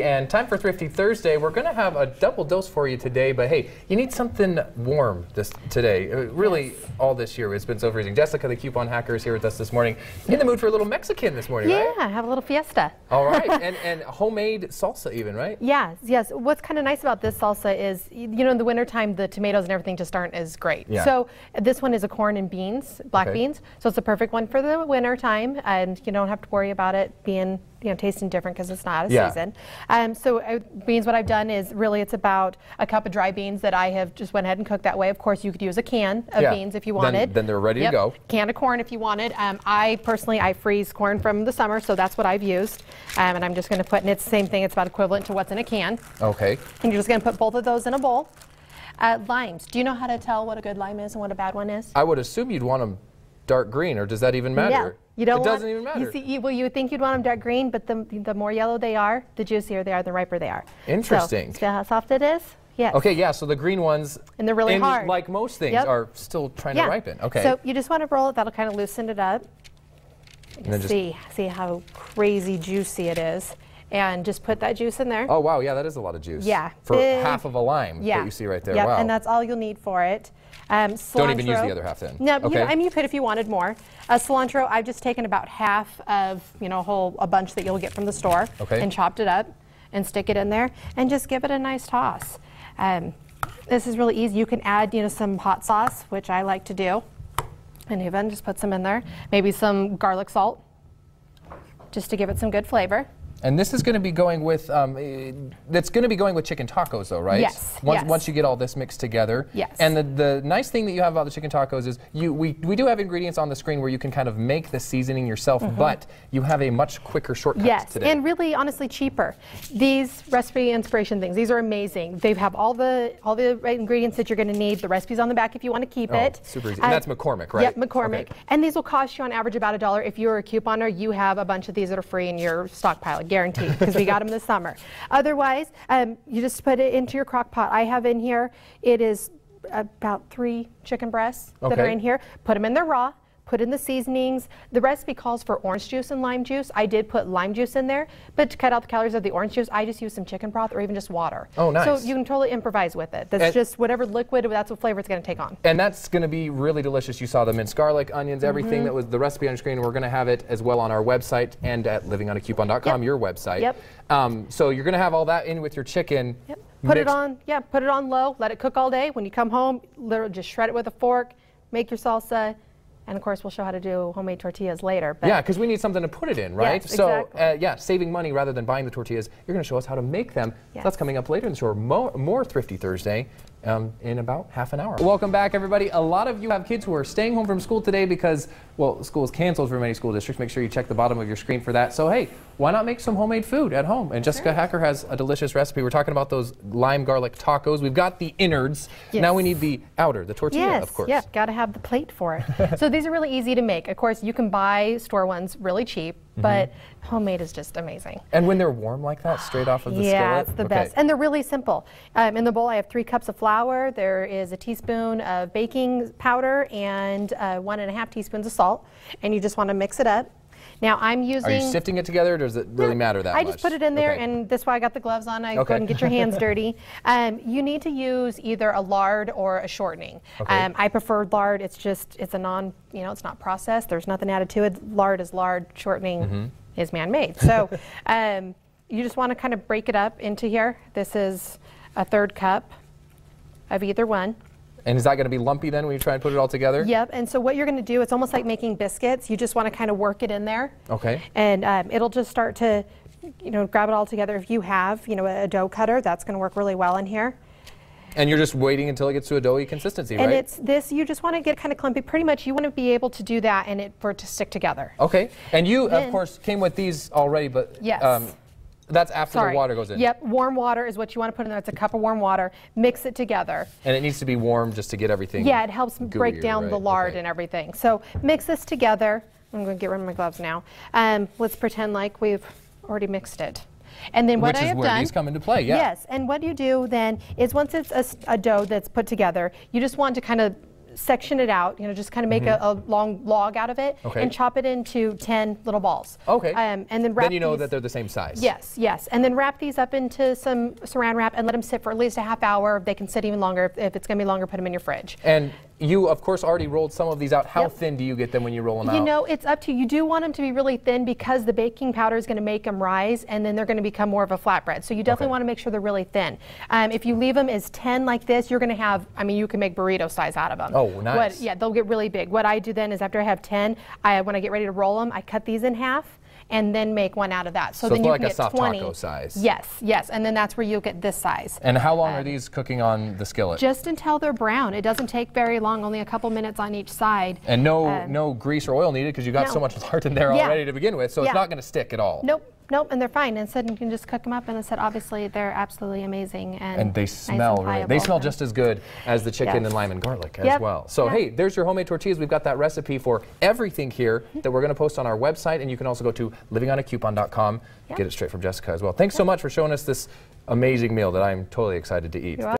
And time for Thrifty Thursday. We're going to have a double dose for you today, but hey, you need something warm today. Really, all this year it's been so freezing. Jessica, the coupon hacker, is here with us this morning. In the mood for a little Mexican this morning, right? Yeah, have a little fiesta. All right, and homemade salsa even, right? Yes. What's kind of nice about this salsa is, you know, in the wintertime, the tomatoes and everything just aren't as great. Yeah. So this one is a corn and beans, black beans. So it's the perfect one for the wintertime, and you don't have to worry about it being, you know, tasting different because it's not a season. Beans, what I've done is really it's about a cup of dry beans that I have just went ahead and cooked that way. Of course, you could use a can of beans if you wanted. Then they're ready to go. Can of corn if you wanted. I freeze corn from the summer, so that's what I've used. And I'm just going to put, and it's the same thing, it's about equivalent to what's in a can. Okay. And you're just going to put both of those in a bowl. Limes. Do you know how to tell what a good lime is and what a bad one is? I would assume you'd want them dark green, or does that even matter? Yeah. You don't it doesn't even matter. You see, well, you would think you'd want them dark green, but the more yellow they are, the juicier they are, the riper they are. Interesting. So, see how soft it is? Yes. Okay, yeah, so the green ones, and they're really hard, like most things, are still trying to ripen. Okay. So you just want to roll it. That'll kind of loosen it up. And then see how crazy juicy it is. And just put that juice in there. Oh, wow, yeah, that is a lot of juice. Yeah. For half of a lime that you see right there. Yep, wow. and that's all you'll need for it. Cilantro. Don't even use the other half then. No, okay. I mean, you could if you wanted more. Cilantro, I've just taken about half of, you know, a bunch that you'll get from the store and chopped it up and stick it in there and just give it a nice toss. This is really easy. You can add, you know, some hot sauce, which I like to do, and even just put some in there. Maybe some garlic salt, just to give it some good flavor. And this is going to be going with, that's going to be going with chicken tacos though, right? Yes. Once you get all this mixed together. Yes. And the nice thing that you have about the chicken tacos is we do have ingredients on the screen where you can kind of make the seasoning yourself, but you have a much quicker shortcut today. And really, honestly, cheaper. These recipe inspiration things, these are amazing. They have all the ingredients that you're going to need. The recipe's on the back if you want to keep it. Super easy. And that's McCormick, right? Yep, McCormick. Okay. And these will cost you on average about $1. If you're a couponer, you have a bunch of these that are free in your stockpile. Guaranteed, because we got them this summer. Otherwise, you just put it into your crock pot. I have in here, it is about 3 chicken breasts that are in here. Put them in there raw. Put in the seasonings. The recipe calls for orange juice and lime juice. I did put lime juice in there, but to cut out the calories of the orange juice, I just use some chicken broth or even just water. Oh, nice. So you can totally improvise with it. That's just whatever liquid, that's what flavor it's going to take on. And that's going to be really delicious. You saw the minced garlic, onions, everything that was the recipe on your screen. We're going to have it as well on our website and at livingonacoupon.com, your website. Yep. So you're going to have all that in with your chicken. Yep. Put it on low, let it cook all day. When you come home, literally just shred it with a fork, make your salsa. And of course, we'll show how to do homemade tortillas later. But yeah, because we need something to put it in, right? Yes, exactly. So, saving money rather than buying the tortillas, you're going to show us how to make them. Yes. That's coming up later in the show. More Thrifty Thursday in about half an hour. Welcome back, everybody. A lot of you have kids who are staying home from school today because, well, school is canceled for many school districts. Make sure you check the bottom of your screen for that. So, hey, why not make some homemade food at home? And Jessica Hacker has a delicious recipe. We're talking about those lime garlic tacos. We've got the innards. Yes. Now we need the outer, the tortilla, of course. Yes, got to have the plate for it. So these are really easy to make. Of course, you can buy store ones really cheap, but homemade is just amazing. And when they're warm like that, straight off of the skillet? Yeah, it's the best. And they're really simple. In the bowl, I have 3 cups of flour. There is a teaspoon of baking powder and 1.5 teaspoons of salt. And you just want to mix it up. Now I'm using... Are you sifting it together, or does it really matter that much? I just put it in there, and that's why I got the gloves on. I go ahead and get your hands dirty. You need to use either a lard or a shortening. I prefer lard. It's a non, it's not processed. There's nothing added to it. Lard is lard. Shortening is man-made. So you just want to kind of break it up into here. This is a 1/3 cup of either one. And is that going to be lumpy then when you try and put it all together? Yep. And so what you're going to do, it's almost like making biscuits. You just want to kind of work it in there. Okay. And it'll just start to, grab it all together. If you have, a dough cutter, that's going to work really well in here. And you're just waiting until it gets to a doughy consistency, right? And it's this, you just want to get kind of clumpy. Pretty much you want to be able to do that and for it to stick together. Okay. And you, of course, came with these already, but... Yes. That's after the water goes in. Yep, warm water is what you want to put in there. It's a cup of warm water. Mix it together. And it needs to be warm just to get everything. Yeah, it helps break down the lard and everything. So mix this together. I'm going to get rid of my gloves now. Let's pretend like we've already mixed it. And then what I have done... Which is where these come into play, yeah. Yes, and what you do then is once it's a dough that's put together, you just want to kind of section it out, just kind of make a long log out of it, and chop it into 10 little balls. Okay. And then wrap you know that they're the same size. Yes, yes. And then wrap these up into some saran wrap and let them sit for at least a half hour. They can sit even longer. If it's going to be longer, put them in your fridge. And you, of course, already rolled some of these out. How thin do you get them when you roll them out? It's up to you. You do want them to be really thin because the baking powder is going to make them rise, and then they're going to become more of a flatbread. So you definitely want to make sure they're really thin. If you leave them as 10 like this, you're going to have, you can make burrito size out of them. Oh, nice. They'll get really big. What I do then is after I have 10, when I get ready to roll them, I cut these in half and then make one out of that. So then you like can a get soft 20. taco size. Yes, yes, and then that's where you'll get this size. And how long are these cooking on the skillet? Just until they're brown. It doesn't take very long, only a couple minutes on each side. And no grease or oil needed because you got so much lard in there already to begin with, so it's not going to stick at all. Nope. Nope, and they're fine. And said you can just cook them up. And I said, obviously, they're absolutely amazing. And they smell they smell just as good as the chicken and lime and garlic as well. So hey, there's your homemade tortillas. We've got that recipe for everything here that we're going to post on our website, and you can also go to livingonacoupon.com. Get it straight from Jessica as well. Thanks so much for showing us this amazing meal that I'm totally excited to eat.